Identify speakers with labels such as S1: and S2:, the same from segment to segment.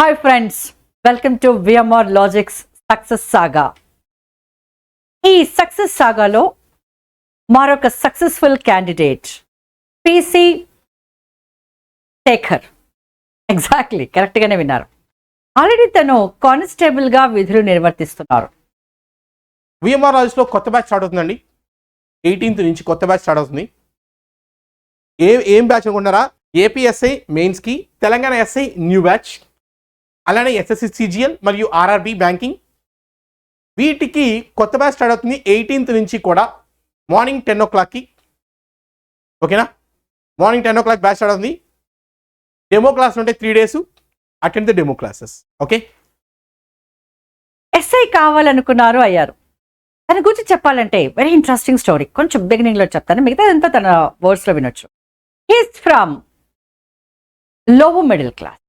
S1: Hi friends, welcome to VMR Logic's Success Saga. ఈ success సాగాలో మరొక successful candidate PC Shekhar. Exactly కరెక్ట్గానే విన్నారు. ఆల్రెడీ తను కానిస్టేబుల్గా విధులు నిర్వర్తిస్తున్నారు.
S2: విఎంఆర్ రాజులో కొత్త బ్యాచ్ స్టార్ట్ అవుతుందండి. 18th నుంచి కొత్త బ్యాచ్ స్టార్ట్ అవుతుంది. ఏం బ్యాచ్ అనుకుంటారా? ఏపీఎస్ఐ మెయిన్స్కి, తెలంగాణ ఎస్ఐ న్యూ బ్యాచ్, అలానే ఎస్ఎస్సి సిజిఎల్ మరియు ఆర్ఆర్బి బ్యాంకింగ్, వీటికి కొత్త బ్యాచ్ స్టార్ట్ అవుతుంది 18th నుంచి కూడా మార్నింగ్ 10 o'clockకి. ఓకేనా? మార్నింగ్ 10 o'clock బ్యాచ్ స్టార్ట్ అవుతుంది. డెమో క్లాస్ ఉంటే 3 days, attend the demo classes. Okay,
S1: SI కావాలనుకున్నారు, అయ్యారు. తన గురించి చెప్పాలంటే వెరీ ఇంట్రెస్టింగ్ స్టోరీ. కొంచెం బిగినింగ్లో చెప్తాను, మిగతాదంతా తన వర్డ్స్లో వినొచ్చు. He's from lower middle class.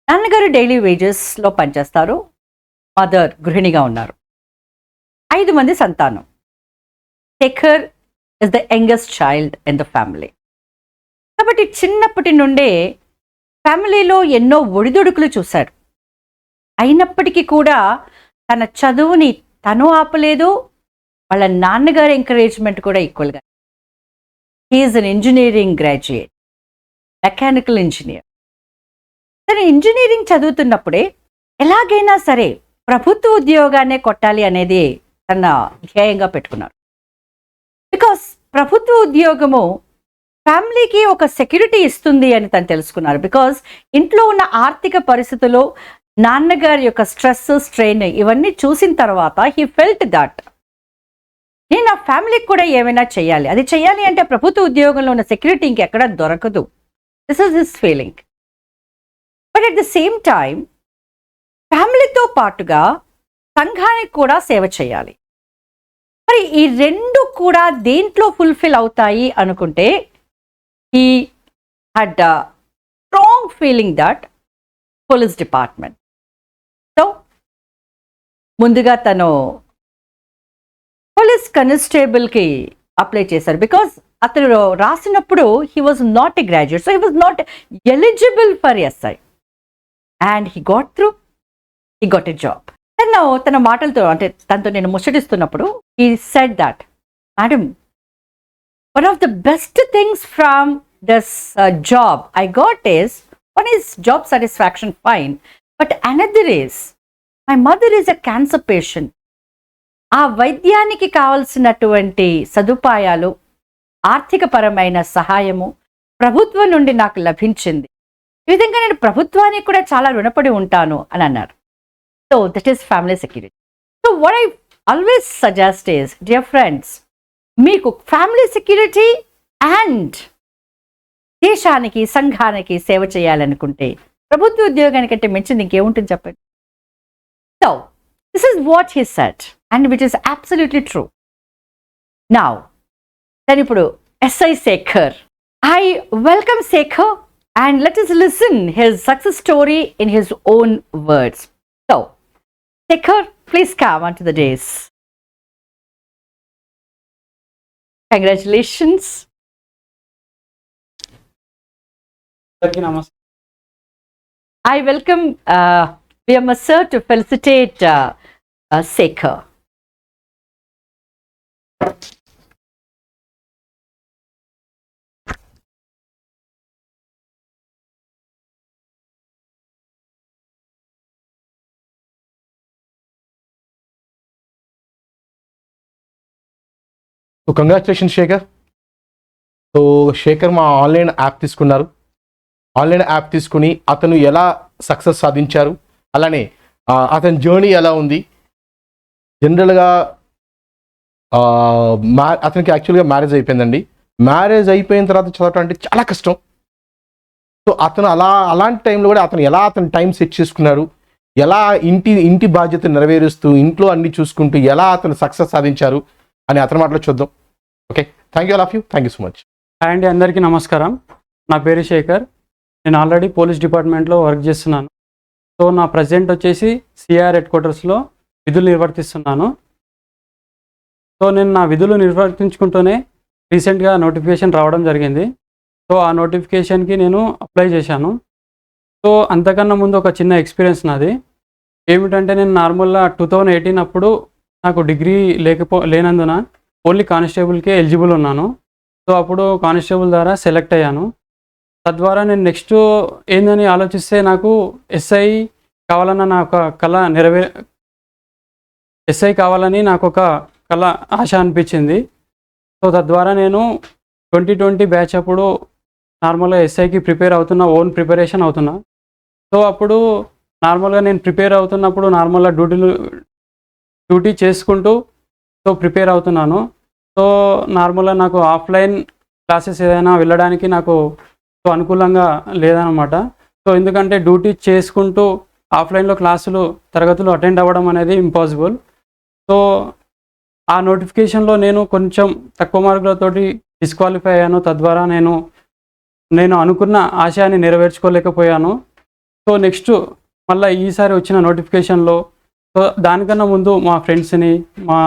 S1: నాన్నగారు డైలీ వేజెస్లో పనిచేస్తారు, మదర్ గృహిణిగా ఉన్నారు. 5 మంది సంతానం. Shekhar is the youngest child in the family. కాబట్టి చిన్నప్పటి నుండే ఫ్యామిలీలో ఎన్నో ఒడిదుడుకులు చూశాడు. అయినప్పటికీ కూడా తన చదువుని తను ఆపలేదు, వాళ్ళ నాన్నగారి ఎంకరేజ్మెంట్ కూడా ఈక్వల్గా. He's an engineering graduate, mechanical engineer. తను ఇంజనీరింగ్ చదువుతున్నప్పుడే ఎలాగైనా సరే ప్రభుత్వ ఉద్యోగాన్నే కొట్టాలి అనేది తన ధ్యేయంగా పెట్టుకున్నారు. బికాస్ ప్రభుత్వ ఉద్యోగము ఫ్యామిలీకి ఒక సెక్యూరిటీ ఇస్తుంది అని తను తెలుసుకున్నారు. బికాస్ ఇంట్లో ఉన్న ఆర్థిక పరిస్థితులు, నాన్నగారి యొక్క స్ట్రెస్, స్ట్రెయిన్ ఇవన్నీ చూసిన తర్వాత హీ ఫెల్ట్ దట్ నేను నా ఫ్యామిలీకి కూడా ఏమైనా చేయాలి. అది చేయాలి అంటే ప్రభుత్వ ఉద్యోగంలో ఉన్న సెక్యూరిటీ ఇంకెక్కడ దొరకదు. This is his feeling. But at the same time ఫ్యామిలీతో పాటుగా సంఘానికి కూడా సేవ చేయాలి. మరి ఈ రెండు కూడా దేంట్లో ఫుల్ఫిల్ అవుతాయి అనుకుంటే he had a strong feeling that police department. So ముందుగా తను పోలీస్ కానిస్టేబుల్కి అప్లై చేశారు. బికాస్ అతను రాసినప్పుడు he was not a graduate, so he was not eligible for SI. And he got through, he got a job. తన మాటలతో, అంటే తనతో నేను ముచ్చటిస్తున్నప్పుడు he said that, madam, one of the best things from this job I got is, one is job satisfaction, fine, but another is my mother is a cancer patient. ఆ వైద్యానికి కావలసినటువంటి సదుపాయాలు, ఆర్థికపరమైన సహాయము ప్రభుత్వం నుండి నాకు లభించింది. ఈ విధంగా నేను ప్రభుత్వానికి కూడా చాలా రుణపడి ఉంటాను అని అన్నారు. So that is family security. So what I always suggest is, dear friends, మీకు ఫ్యామిలీ సెక్యూరిటీ అండ్ దేశానికి, సంఘానికి సేవ చేయాలనుకుంటే ప్రభుత్వ ఉద్యోగానికంటే మించింది ఇంకేముంటుంది చెప్పండి. So this is what he said and which is absolutely true. Now then ఇప్పుడు SI Shekhar. I welcome Saga and let us listen his success story in his own words. So, Saga, please come onto the dais. Congratulations. I welcome VMS sir to felicitate Saga.
S2: So congratulation Shekhar. So Shekhar మా online app తీసుకున్నారు. Online app తీసుకుని అతను ఎలా success సాధించారు, అలానే అతని journey ఎలా ఉంది. జనరల్గా అతనికి యాక్చువల్గా మ్యారేజ్ అయిపోయిందండి. మ్యారేజ్ అయిపోయిన తర్వాత చదవటం అంటే చాలా కష్టం. సో అతను అలాంటి టైంలో కూడా అతను టైం సెట్ చేసుకున్నారు, ఎలా ఇంటి బాధ్యత నెరవేరుస్తూ, ఇంట్లో అన్ని చూసుకుంటూ ఎలా అతను సక్సెస్ సాధించారు అని అతని మాటలో చూద్దాం. Okay, thank you all of you. Thank you so much.
S3: Hi అండి, అందరికీ నమస్కారం. నా పేరు శేఖర్. నేను ఆల్రెడీ పోలీస్ డిపార్ట్మెంట్లో వర్క్ చేస్తున్నాను. సో నా ప్రజెంట్ వచ్చేసి సిఆర్ హెడ్ క్వార్టర్స్లో విధులు నిర్వర్తిస్తున్నాను. సో నేను నా విధులు నిర్వర్తించుకుంటూనే రీసెంట్గా నోటిఫికేషన్ రావడం జరిగింది. సో ఆ నోటిఫికేషన్కి నేను అప్లై చేశాను. సో అంతకన్నా ముందు ఒక చిన్న ఎక్స్పీరియన్స్ నాది. ఏమిటంటే నేను నార్మల్‌గా 2018 అప్పుడు నాకు డిగ్రీ లేనందున ఓన్లీ కానిస్టేబుల్‌కే ఎలిజిబుల్ ఉన్నాను. సో అప్పుడు కానిస్టేబుల్ ద్వారా సెలెక్ట్ అయ్యాను. తద్వారా నేను నెక్స్ట్ ఏందని ఆలోచిస్తే నాకు ఎస్ఐ కావాలన్న నా ఒక కల ఎస్ఐ కావాలని నాకొక కల ఆశ అనిపించింది. సో తద్వారా నేను 2020 బ్యాచ్ అప్పుడు నార్మల్‌గా ఎస్ఐకి ప్రిపేర్ అవుతున్నా, ఓన్ ప్రిపరేషన్ అవుతున్నా. సో అప్పుడు నార్మల్‌గా నేను ప్రిపేర్ అవుతున్నప్పుడు నార్మల్‌గా డ్యూటీ చేసుకుంటూ సో ప్రిపేర్ అవుతున్నాను. సో నార్మల్‌గా నాకు ఆఫ్‌లైన్ క్లాసెస్ ఏదైనా వెళ్ళడానికి నాకు సో అనుకూలంగా లేదనమాట. సో ఎందుకంటే డ్యూటీ చేసుకుంటూ ఆఫ్‌లైన్‌లో తరగతులు అటెండ్ అవ్వడం అనేది ఇంపాసిబుల్. సో ఆ నోటిఫికేషన్‌లో నేను కొంచెం తక్కువ మార్కులతోటి డిస్‌క్వాలిఫై అయ్యాను. తద్వారా నేను అనుకున్న ఆశయాన్ని నెరవేర్చుకోలేకపోయాను. సో నెక్స్ట్ మళ్ళా ఈసారి వచ్చిన నోటిఫికేషన్‌లో సో దానికన్నా ముందు మా ఫ్రెండ్స్‌ని, మా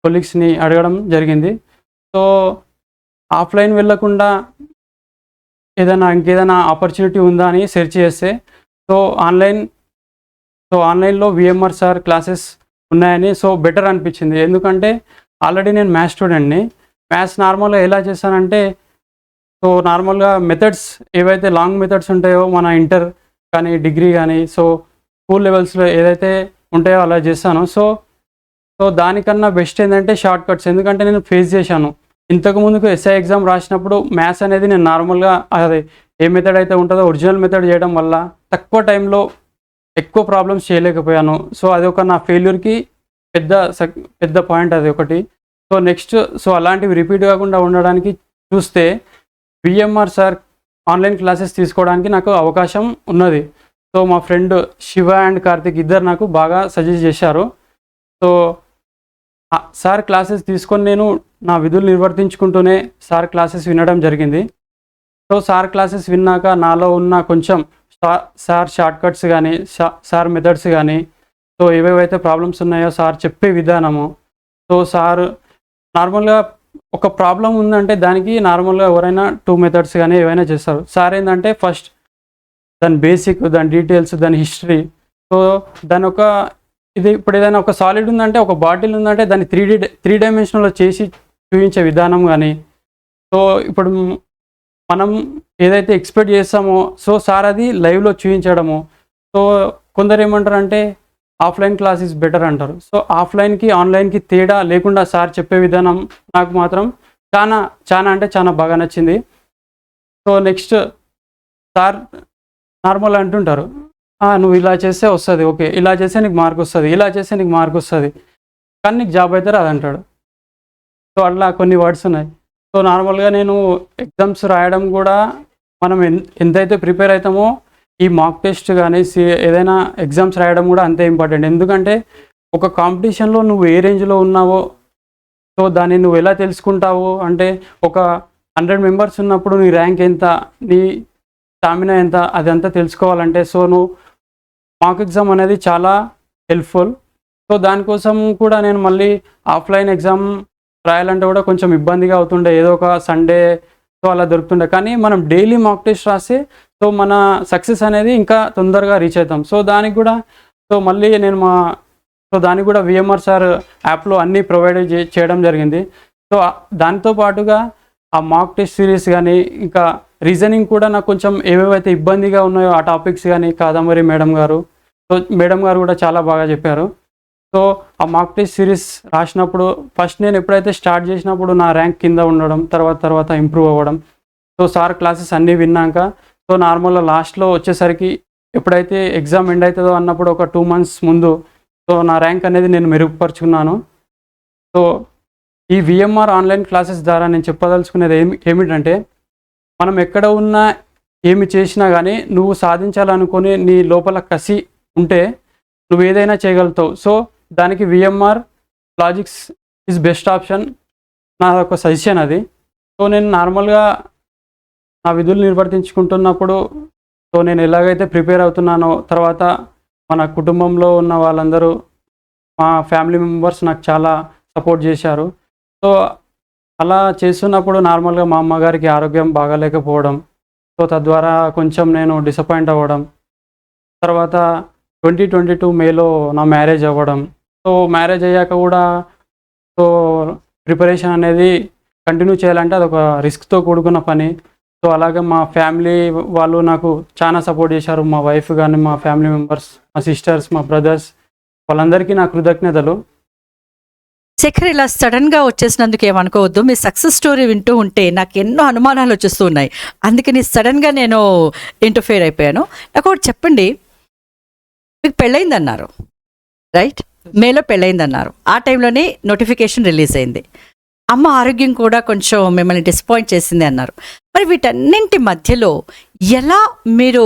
S3: కొలీగ్స్‌ని అడగడం జరిగింది. సో ఆఫ్‌లైన్ వెళ్ళకుండా ఇంకేదైనా ఆపర్చునిటీ ఉందా అని సెర్చ్ చేస్తే సో ఆన్లైన్‌లో వీఎంఆర్ సార్ క్లాసెస్ ఉన్నాయని సో బెటర్ అనిపించింది. ఎందుకంటే ఆల్రెడీ నేను మ్యాథ్స్ స్టూడెంట్‌ని. మ్యాథ్స్ నార్మల్‌గా ఎలా చేస్తానంటే సో నార్మల్‌గా మెథడ్స్ ఏవైతే లాంగ్ మెథడ్స్ ఉంటాయో మన ఇంటర్ కానీ, డిగ్రీ కానీ సో స్కూల్ లెవెల్స్‌లో ఏదైతే ఉంటాయో అలా చేస్తాను. సో దానికన్నా బెస్ట్ ఏంటంటే షార్ట్ కట్స్. ఎందుకంటే నేను ఫేస్ చేశాను. ఇంతకుముందుకు ఎస్ఐ ఎగ్జామ్ రాసినప్పుడు మ్యాథ్స్ అనేది నేను నార్మల్‌గా అది ఏ మెథడ్ అయితే ఉంటుందో ఒరిజినల్ మెథడ్ చేయడం వల్ల తక్కువ టైంలో ఎక్కువ ప్రాబ్లమ్స్ చేయలేకపోయాను. సో అదొక నా ఫెయిల్యూర్‌కి పెద్ద పాయింట్ అది ఒకటి. సో నెక్స్ట్ అలాంటివి రిపీట్ కాకుండా ఉండడానికి చూస్తే వీఎంఆర్ సార్ ఆన్లైన్ క్లాసెస్ తీసుకోవడానికి నాకు అవకాశం ఉన్నది. సో మా ఫ్రెండ్ శివ అండ్ కార్తిక్ ఇద్దరు నాకు బాగా సజెస్ట్ చేశారు. సో సార్ క్లాసెస్ తీసుకొని నేను నా విధులు నిర్వర్తించుకుంటూనే సార్ క్లాసెస్ వినడం జరిగింది. సో సార్ క్లాసెస్ విన్నాక నాలో ఉన్న కొంచెం సార్ షార్ట్ కట్స్ కానీ, సార్ మెథడ్స్ కానీ, సో ఏవేవైతే ప్రాబ్లమ్స్ ఉన్నాయో సార్ చెప్పే విధానము, సో సార్ నార్మల్‌గా ఒక ప్రాబ్లం ఉందంటే దానికి నార్మల్‌గా ఎవరైనా 2 మెథడ్స్ కానీ ఏవైనా చేస్తారు. సార్ ఏంటంటే ఫస్ట్ దాని బేసిక్, దాని డీటెయిల్స్, దాని హిస్టరీ, సో ఇప్పుడు ఏదైనా ఒక సాలిడ్ ఉందంటే, ఒక బాటిల్ ఉందంటే దాన్ని 3 డైమెన్షనల్‌లో చేసి చూపించే విధానం కానీ, సో ఇప్పుడు మనం ఏదైతే ఎక్స్పెక్ట్ చేస్తామో సో సార్ అది లైవ్‌లో చూపించడము. సో కొందరు ఏమంటారంటే ఆఫ్‌లైన్ క్లాస్ ఈజ్ బెటర్ అంటారు. సో ఆఫ్‌లైన్‌కి, ఆన్‌లైన్‌కి తేడా లేకుండా సార్ చెప్పే విధానం నాకు మాత్రం చాలా బాగా నచ్చింది. సో నెక్స్ట్ సార్ నార్మల్ అంటుంటారు, నువ్వు ఇలా చేస్తే వస్తుంది, ఓకే, ఇలా చేస్తే నీకు మార్క్ వస్తుంది, ఇలా చేస్తే నీకు మార్క్ వస్తుంది, కానీ నీకు జాబ్ అయితే రాదంటాడు. సో అట్లా కొన్ని వర్డ్స్ ఉన్నాయి. సో నార్మల్‌గా నేను ఎగ్జామ్స్ రాయడం కూడా మనం ఎంతైతే ప్రిపేర్ అవుతామో ఈ మాక్ టెస్ట్ కానీ ఏదైనా ఎగ్జామ్స్ రాయడం కూడా అంతే ఇంపార్టెంట్. ఎందుకంటే ఒక కాంపిటీషన్‌లో నువ్వు ఏ రేంజ్‌లో ఉన్నావో సో దాన్ని నువ్వు ఎలా తెలుసుకుంటావు అంటే, ఒక 100 మెంబర్స్ ఉన్నప్పుడు నీ ర్యాంక్ ఎంత, నీ స్టామినా ఎంత, అదంతా తెలుసుకోవాలంటే సో నువ్వు మాక్ ఎగ్జామ్ అనేది చాలా హెల్ప్ఫుల్. సో దానికోసం కూడా నేను మళ్ళీ ఆఫ్‌లైన్ ఎగ్జామ్ రాయాలంటే కూడా కొంచెం ఇబ్బందిగా అవుతుండే. ఏదో ఒక సండే సో అలా దొరుకుతుండే. కానీ మనం డైలీ మాక్ టెస్ట్ రాస్తే సో మన సక్సెస్ అనేది ఇంకా తొందరగా రీచ్ అవుతాం. సో దానికి కూడా మళ్ళీ నేను దానికి కూడా వీఎంఆర్ సార్ యాప్లో అన్నీ ప్రొవైడ్ చేయడం జరిగింది. సో దాంతో పాటుగా ఆ మాక్ టెస్ట్ సిరీస్ కానీ, ఇంకా రీజనింగ్ కూడా నాకు కొంచెం ఏవేవైతే ఇబ్బందిగా ఉన్నాయో ఆ టాపిక్స్ కానీ కాదంబరి మేడం గారు కూడా చాలా బాగా చెప్పారు. సో ఆ మాక్ టెస్ట్ సిరీస్ రాసినప్పుడు ఫస్ట్ నేను ఎప్పుడైతే స్టార్ట్ చేసినప్పుడు నా ర్యాంక్ కింద ఉండడం, తర్వాత ఇంప్రూవ్ అవ్వడం. సో సార్ క్లాసెస్ అన్నీ విన్నాక సో నార్మల్గా లాస్ట్లో వచ్చేసరికి ఎప్పుడైతే ఎగ్జామ్ ఎండ్ అవుతుందో అన్నప్పుడు ఒక 2 months ముందు సో నా ర్యాంక్ అనేది నేను మెరుగుపరుచుకున్నాను. సో ఈ వీఎంఆర్ ఆన్లైన్ క్లాసెస్ ద్వారా నేను చెప్పదలుచుకునేది ఏమిటంటే, మనం ఎక్కడ ఉన్నా ఏమి చేసినా కానీ నువ్వు సాధించాలనుకుని నీ లోపల కసి ఉంటే నువ్వు ఏదైనా చేయగలుగుతావు. సో దానికి VMR logics is best option, నా ఒక సజెషన్ అది. సో నేను నార్మల్గా నా విధులు నిర్వర్తించుకుంటున్నప్పుడు సో నేను ఎలాగైతే ప్రిపేర్ అవుతున్నానో, తర్వాత మన కుటుంబంలో ఉన్న వాళ్ళందరూ, మా ఫ్యామిలీ మెంబర్స్ నాకు చాలా సపోర్ట్ చేశారు. సో అలా చేస్తున్నప్పుడు నార్మల్గా మా అమ్మగారికి ఆరోగ్యం బాగాలేకపోవడం, సో తద్వారా కొంచెం నేను డిసప్పాయింట్ అవ్వడం, తర్వాత 2022 మేలో నా మ్యారేజ్ అవ్వడం. సో మ్యారేజ్ అయ్యాక కూడా సో ప్రిపరేషన్ అనేది కంటిన్యూ చేయాలంటే అదొక రిస్క్‌తో కూడుకున్న పని. సో అలాగే మా ఫ్యామిలీ వాళ్ళు నాకు చాలా సపోర్ట్ చేశారు. మా వైఫ్ గాని, మా ఫ్యామిలీ మెంబర్స్, మా సిస్టర్స్, మా బ్రదర్స్ వాళ్ళందరికీ నా కృతజ్ఞతలు.
S1: శేఖర్, ఇలా సడన్గా వచ్చేసినందుకు ఏమనుకోవద్దు. మీ సక్సెస్ స్టోరీ వింటూ ఉంటే నాకు ఎన్నో అనుమానాలు వచ్చేస్తూ ఉన్నాయి. అందుకని సడన్గా నేను ఇంటర్ఫేర్ అయిపోయాను. నాకు ఒకటి చెప్పండి, మీకు పెళ్ళయిందన్నారు రైట్? మేలో పెళ్ళయిందన్నారు. ఆ టైంలోనే నోటిఫికేషన్ రిలీజ్ అయింది. అమ్మ ఆరోగ్యం కూడా కొంచెం మిమ్మల్ని డిసప్పాయింట్ చేసింది అన్నారు. మరి వీటన్నింటి మధ్యలో ఎలా మీరు,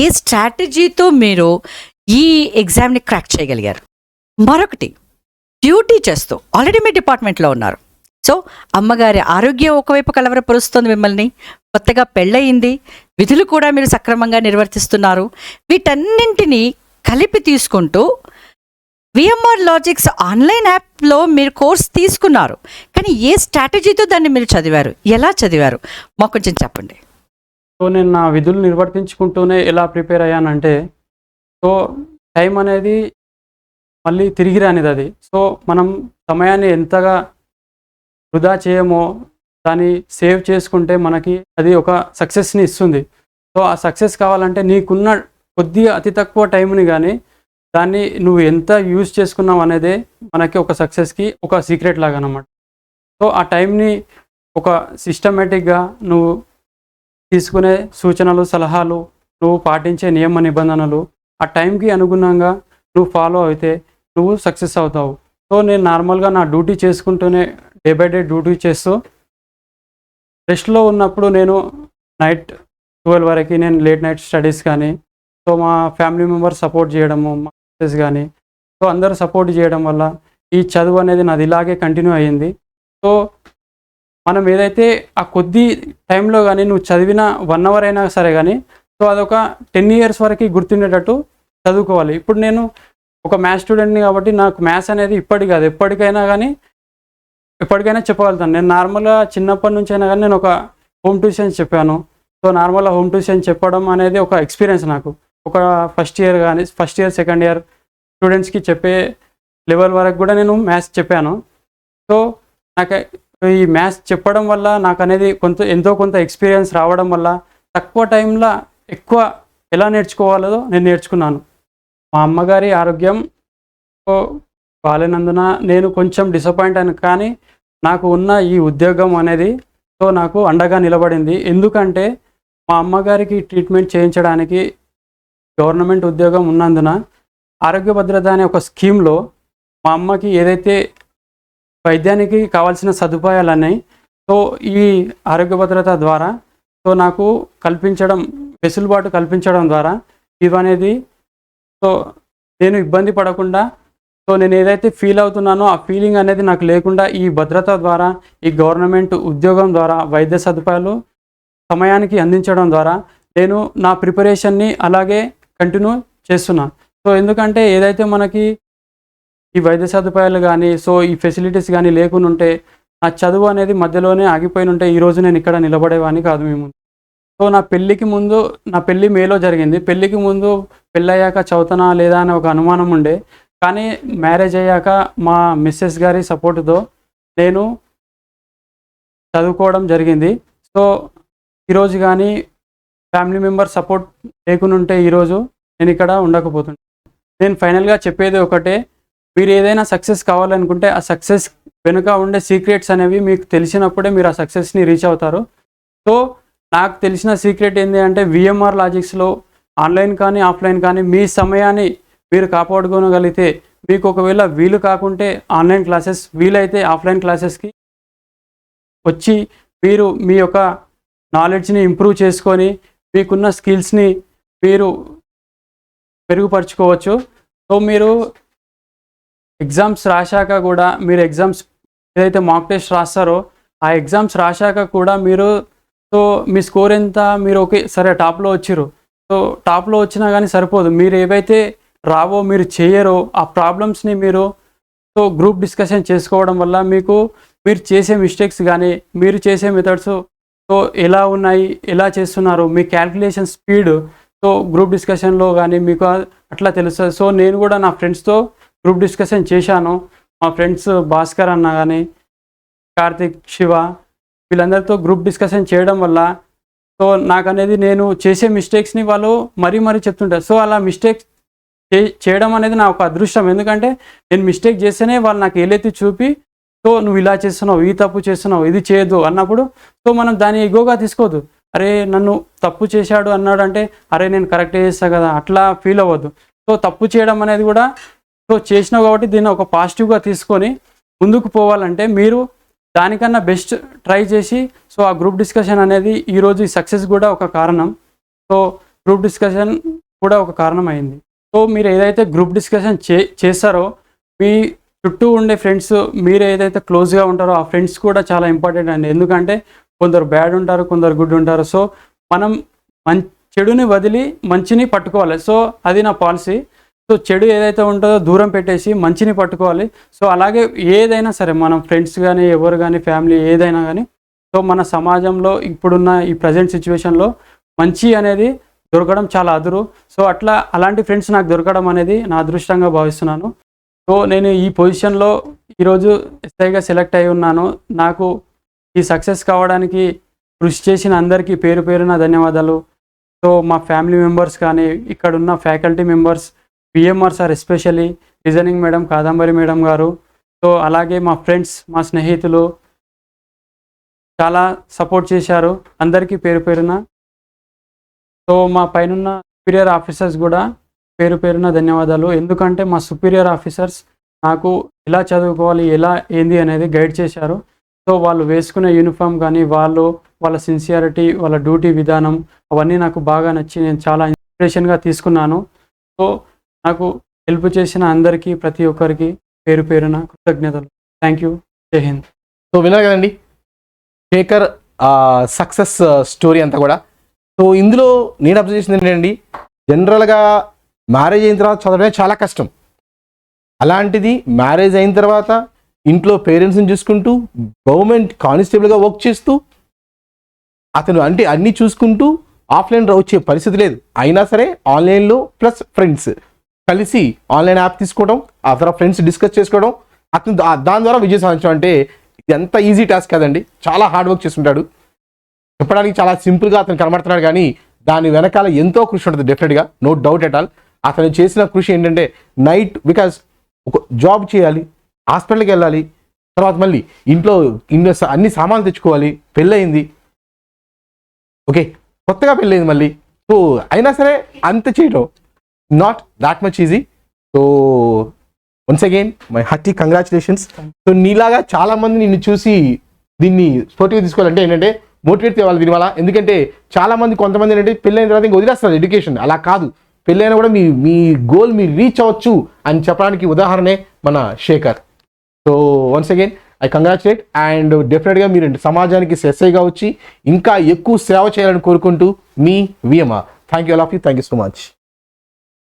S1: ఏ స్ట్రాటజీతో మీరు ఈ ఎగ్జామ్ని క్రాక్ చేయగలిగారు? మరొకటి, డ్యూటీ చేస్తూ ఆల్రెడీ మీ డిపార్ట్మెంట్లో ఉన్నారు. సో అమ్మగారి ఆరోగ్యం ఒకవైపు కలవరపరుస్తుంది మిమ్మల్ని, కొత్తగా పెళ్ళయింది, విధులు కూడా మీరు సక్రమంగా నిర్వర్తిస్తున్నారు. వీటన్నింటినీ కలిపి తీసుకుంటూ విఎంఆర్ లాజిక్స్ ఆన్లైన్ యాప్లో మీరు కోర్స్ తీసుకున్నారు. కానీ ఏ స్ట్రాటజీతో దాన్ని మీరు చదివారు, ఎలా చదివారు, మాకు కొంచెం చెప్పండి.
S3: సో నేను నా విధులు నిర్వర్తించుకుంటూనే ఎలా ప్రిపేర్ అయ్యానంటే, సో టైం అనేది మళ్ళీ తిరిగి రానిది అది. సో మనం సమయాన్ని ఎంతగా వృధా చేయమో దాన్ని సేవ్ చేసుకుంటే మనకి అది ఒక సక్సెస్ని ఇస్తుంది. సో ఆ సక్సెస్ కావాలంటే నీకున్న కొద్దిగా అతి తక్కువ టైంని కానీ దాన్ని నువ్వు ఎంత యూజ్ చేసుకున్నావు అనేదే మనకి ఒక సక్సెస్కి ఒక సీక్రెట్ లాగా అన్నమాట. సో ఆ టైంని ఒక సిస్టమేటిక్గా నువ్వు తీసుకునే సూచనలు, సలహాలు, నువ్వు పాటించే నియమ నిబంధనలు ఆ టైంకి అనుగుణంగా నువ్వు ఫాలో అయితే నువ్వు సక్సెస్ అవుతావు. సో నేను నార్మల్గా నా డ్యూటీ చేసుకుంటూనే డే బై డే డ్యూటీ చేస్తూ రెస్ట్లో ఉన్నప్పుడు నేను నైట్ 12 వరకు నేను లేట్ నైట్ స్టడీస్ కానీ, సో మా ఫ్యామిలీ మెంబర్స్ సపోర్ట్ చేయడము, మా సిస్టర్స్ కానీ, సో అందరూ సపోర్ట్ చేయడం వల్ల ఈ చదువు అనేది నాది ఇలాగే కంటిన్యూ అయ్యింది. సో మనం ఏదైతే ఆ కొద్ది టైంలో కానీ నువ్వు చదివిన 1 అవర్ అయినా సరే కానీ, సో అదొక 10 ఇయర్స్ వరకు గుర్తుండేటట్టు చదువుకోవాలి. ఇప్పుడు నేను ఒక మ్యాథ్స్ స్టూడెంట్ని కాబట్టి నాకు మ్యాథ్స్ అనేది ఇప్పటికి కాదు, ఎప్పటికైనా చెప్పగలుగుతాను. నేను నార్మల్గా చిన్నప్పటి నుంచి అయినా కానీ నేను ఒక హోమ్ ట్యూషన్స్ చెప్పాను. సో నార్మల్గా హోమ్ ట్యూషన్ చెప్పడం అనేది ఒక ఎక్స్పీరియన్స్ నాకు. ఒక ఫస్ట్ ఇయర్ సెకండ్ ఇయర్ స్టూడెంట్స్కి చెప్పే లెవెల్ వరకు కూడా నేను మ్యాథ్స్ చెప్పాను. సో నాకు ఈ మ్యాథ్స్ చెప్పడం వల్ల నాకు అనేది ఎంతో కొంత ఎక్స్పీరియన్స్ రావడం వల్ల తక్కువ టైంలో ఎక్కువ ఎలా నేర్చుకోవాలో నేను నేర్చుకున్నాను. మా అమ్మగారి ఆరోగ్యం బాలేనందున నేను కొంచెం డిసప్పాయింట్ అయ్యాను. కానీ నాకు ఉన్న ఈ ఉద్యోగం అనేది సో నాకు అండగా నిలబడింది. ఎందుకంటే మా అమ్మగారికి ట్రీట్మెంట్ చేయించడానికి గవర్నమెంట్ ఉద్యోగం ఉన్నందున ఆరోగ్య భద్రత అనే ఒక స్కీమ్లో మా అమ్మకి ఏదైతే వైద్యానికి కావాల్సిన సదుపాయాలన్నీ సో ఈ ఆరోగ్య భద్రత ద్వారా సో నాకు వెసులుబాటు కల్పించడం ద్వారా ఇవనేది సో నేను ఇబ్బంది పడకుండా, సో నేను ఏదైతే ఫీల్ అవుతున్నానో ఆ ఫీలింగ్ అనేది నాకు లేకుండా ఈ భద్రత ద్వారా, ఈ గవర్నమెంట్ ఉద్యోగం ద్వారా వైద్య సదుపాయాలు సమయానికి అందించడం ద్వారా నేను నా ప్రిపరేషన్ని అలాగే కంటిన్యూ చేస్తున్నాను. సో ఎందుకంటే ఏదైతే మనకి ఈ వైద్య సదుపాయాలు కానీ సో ఈ ఫెసిలిటీస్ కానీ లేకుండా ఉంటే నా చదువు అనేది మధ్యలోనే ఆగిపోయి ఉంటే ఈరోజు నేను ఇక్కడ నిలబడేవాడిని కాదు మీ ముందు. సో నా పెళ్ళి మేలో జరిగింది. పెళ్ళికి ముందు పెళ్ళయ్యాక చదువుతానా లేదా అనే ఒక అనుమానం ఉండే. కానీ మ్యారేజ్ అయ్యాక మా మిస్సెస్ గారి సపోర్టుతో నేను చదువుకోవడం జరిగింది. సో ఈరోజు కానీ ఫ్యామిలీ మెంబర్ సపోర్ట్ లేకుండా ఉంటే ఈరోజు నేను ఇక్కడ ఉండకపోతుండే. నేను ఫైనల్గా చెప్పేది ఒకటే, మీరు ఏదైనా సక్సెస్ కావాలనుకుంటే ఆ సక్సెస్ వెనుక ఉండే సీక్రెట్స్ అనేవి మీకు తెలిసినప్పుడే మీరు ఆ సక్సెస్ని రీచ్ అవుతారు. సో నాకు తెలిసిన సీక్రెట్ ఏంటి అంటే విఎంఆర్ లాజిక్స్లో ఆన్లైన్ కానీ ఆఫ్లైన్ కానీ మీ సమయాన్ని మీరు కాపాడుకోగలిగితే, మీకు ఒకవేళ వీలు కాకుంటే ఆన్లైన్ క్లాసెస్, వీలైతే ఆఫ్లైన్ క్లాసెస్కి వచ్చి మీరు మీ యొక్క నాలెడ్జ్ని ఇంప్రూవ్ చేసుకొని మీకున్న స్కిల్స్ని మీరు మెరుగుపరుచుకోవచ్చు. సో మీరు ఎగ్జామ్స్ రాశాక కూడా మీరు ఎగ్జామ్స్ ఏదైతే మాక్ టెస్ట్ రాస్తారో ఆ ఎగ్జామ్స్ రాశాక కూడా మీరు సో మీ స్కోర్ ఎంత, మీరు ఓకే సరే టాప్లో వచ్చిర్రు, సో టాప్లో వచ్చినా కానీ సరిపోదు. మీరు ఏవైతే రావో మీరు చేయరో ఆ ప్రాబ్లమ్స్ని మీరు సో గ్రూప్ డిస్కషన్ చేసుకోవడం వల్ల మీరు చేసే మిస్టేక్స్ కానీ మీరు చేసే మెథడ్స్ సో ఎలా ఉన్నాయి, ఎలా చేస్తున్నారు, మీ క్యాల్కులేషన్ స్పీడ్ సో గ్రూప్ డిస్కషన్లో కానీ మీకు అట్లా తెలుస్తుంది. సో నేను కూడా నా ఫ్రెండ్స్తో గ్రూప్ డిస్కషన్ చేశాను. మా ఫ్రెండ్స్ భాస్కర్ అన్న కానీ కార్తిక్, శివ వీళ్ళందరితో గ్రూప్ డిస్కషన్ చేయడం వల్ల సో నాకు అనేది నేను చేసే మిస్టేక్స్ని వాళ్ళు మరీ చెప్తుంటారు. సో అలా మిస్టేక్స్ చేయడం అనేది నా ఒక అదృష్టం. ఎందుకంటే నేను మిస్టేక్ చేస్తేనే వాళ్ళు నాకు ఏలైతే చూపి సో నువ్వు ఇలా చేస్తున్నావు, ఈ తప్పు చేస్తున్నావు, ఇది చేయొద్దు అన్నప్పుడు సో మనం దాన్ని ఎగోగా తీసుకోవద్దు. అరే నన్ను తప్పు చేశాడు అన్నాడు అంటే అరే నేను కరెక్టే చేస్తా కదా అట్లా ఫీల్ అవ్వద్దు. సో తప్పు చేయడం అనేది కూడా సో చేసినావు కాబట్టి దీన్ని ఒక పాజిటివ్గా తీసుకొని ముందుకు పోవాలంటే మీరు దానికన్నా బెస్ట్ ట్రై చేసి సో ఆ గ్రూప్ డిస్కషన్ అనేది ఈరోజు ఈ సక్సెస్ కూడా ఒక కారణం. సో గ్రూప్ డిస్కషన్ కూడా ఒక కారణం అయింది. సో మీరు ఏదైతే గ్రూప్ డిస్కషన్ చేస్తారో మీ చుట్టూ ఉండే ఫ్రెండ్స్ మీరు ఏదైతే క్లోజ్గా ఉంటారో ఆ ఫ్రెండ్స్ కూడా చాలా ఇంపార్టెంట్ అండి. ఎందుకంటే కొందరు బ్యాడ్ ఉంటారు, కొందరు గుడ్ ఉంటారు. సో మనం చెడుని వదిలి మంచిని పట్టుకోవాలి. సో అది నా పాలసీ. సో చెడు ఏదైతే ఉంటుందో దూరం పెట్టేసి మంచిని పట్టుకోవాలి. సో అలాగే ఏదైనా సరే మనం ఫ్రెండ్స్ కానీ ఎవరు కానీ ఫ్యామిలీ ఏదైనా కానీ సో మన సమాజంలో ఇప్పుడున్న ఈ ప్రజెంట్ సిచ్యువేషన్లో మంచి అనేది దొరకడం చాలా అదురు. సో అలాంటి ఫ్రెండ్స్ నాకు దొరకడం అనేది నా అదృష్టంగా భావిస్తున్నాను. సో నేను ఈ పొజిషన్లో ఈరోజు ఎస్ఐగా సెలెక్ట్ అయి ఉన్నాను. నాకు ఈ సక్సెస్ కావడానికి కృషి చేసిన అందరికీ పేరు పేరున ధన్యవాదాలు. సో మా ఫ్యామిలీ మెంబర్స్ కానీ ఇక్కడున్న faculty members, PMR sir especially, reasoning madam Kadambari madam గారు, సో అలాగే మా ఫ్రెండ్స్, మా స్నేహితులు చాలా సపోర్ట్ చేశారు. అందరికీ పేరు పేరున. సో మా పైనున్న సుపీరియర్ ఆఫీసర్స్ కూడా పేరు పేరున ధన్యవాదాలు. ఎందుకంటే మా సుపీరియర్ ఆఫీసర్స్ నాకు ఎలా చదువుకోవాలి, ఎలా ఏంది అనేది గైడ్ చేశారు. సో వాళ్ళు వేసుకునే యూనిఫామ్ కానీ వాళ్ళ సిన్సియారిటీ, వాళ్ళ డ్యూటీ విధానం అవన్నీ నాకు బాగా నచ్చి నేను చాలా ఇన్స్పిరేషన్గా తీసుకున్నాను. సో నాకు హెల్ప్ చేసిన అందరికీ ప్రతి ఒక్కరికి పేరు పేరున కృతజ్ఞతలు. Thank you. జై హింద్.
S2: సో విన్నారు కదండి శేఖర్ సక్సెస్ స్టోరీ అంతా కూడా. సో ఇందులో నేను అబ్జర్వ్ చేసింది ఏంటండి, జనరల్గా మ్యారేజ్ అయిన తర్వాత చదవడమే చాలా కష్టం. అలాంటిది మ్యారేజ్ అయిన తర్వాత ఇంట్లో పేరెంట్స్ని చూసుకుంటూ గవర్నమెంట్ కానిస్టేబుల్గా వర్క్ చేస్తూ అతను అంటే అన్నీ చూసుకుంటూ ఆఫ్లైన్ వచ్చే పరిస్థితి లేదు. అయినా సరే ఆన్లైన్లో ప్లస్ ఫ్రెండ్స్ కలిసి ఆన్లైన్ యాప్ తీసుకోవడం, ఆ తర్వాత ఫ్రెండ్స్ డిస్కస్ చేసుకోవడం, అతను దాని ద్వారా విజయం సాధించడం అంటే ఇది ఎంత ఈజీ టాస్క్ కదండి. చాలా హార్డ్ వర్క్ చేస్తుంటాడు. చెప్పడానికి చాలా సింపుల్గా అతను కనబడుతున్నాడు కానీ దాని వెనకాల ఎంతో కృషి ఉంటుంది డెఫినెట్గా, నో డౌట్ ఎట్ ఆల్. అతను చేసిన కృషి ఏంటంటే నైట్ బికాజ్ ఒక జాబ్ చేయాలి, హాస్పిటల్కి వెళ్ళాలి, తర్వాత మళ్ళీ ఇంట్లో అన్ని సామాన్లు తెచ్చుకోవాలి, పెళ్ళయింది, ఓకే కొత్తగా పెళ్ళయింది మళ్ళీ. సో అయినా సరే అంత చేయటం not that much easy. So once again my hearty congratulations. So నీలాగా చాలా మంది నిన్ను చూసి దీన్ని స్పోర్టివ్గా తీసుకోవాలంటే ఏంటంటే మోటివేట్ చేయాలి దీనివల్ల. ఎందుకంటే చాలా మంది కొంతమంది ఏంటంటే పెళ్ళైన తర్వాత ఇంకా వదిలేస్తారు ఎడ్యుకేషన్. అలా కాదు, పెళ్ళైనా కూడా మీ గోల్ మీరు రీచ్ అవ్వచ్చు అని చెప్పడానికి ఉదాహరణే మన Shekhar. So once again I congratulate and డెఫినెట్గా మీరు సమాజానికి ఎస్ఐగా వచ్చి ఇంకా ఎక్కువ సేవ చేయాలని కోరుకుంటూ మీ VMR. Thank you all of you. Thank you so much.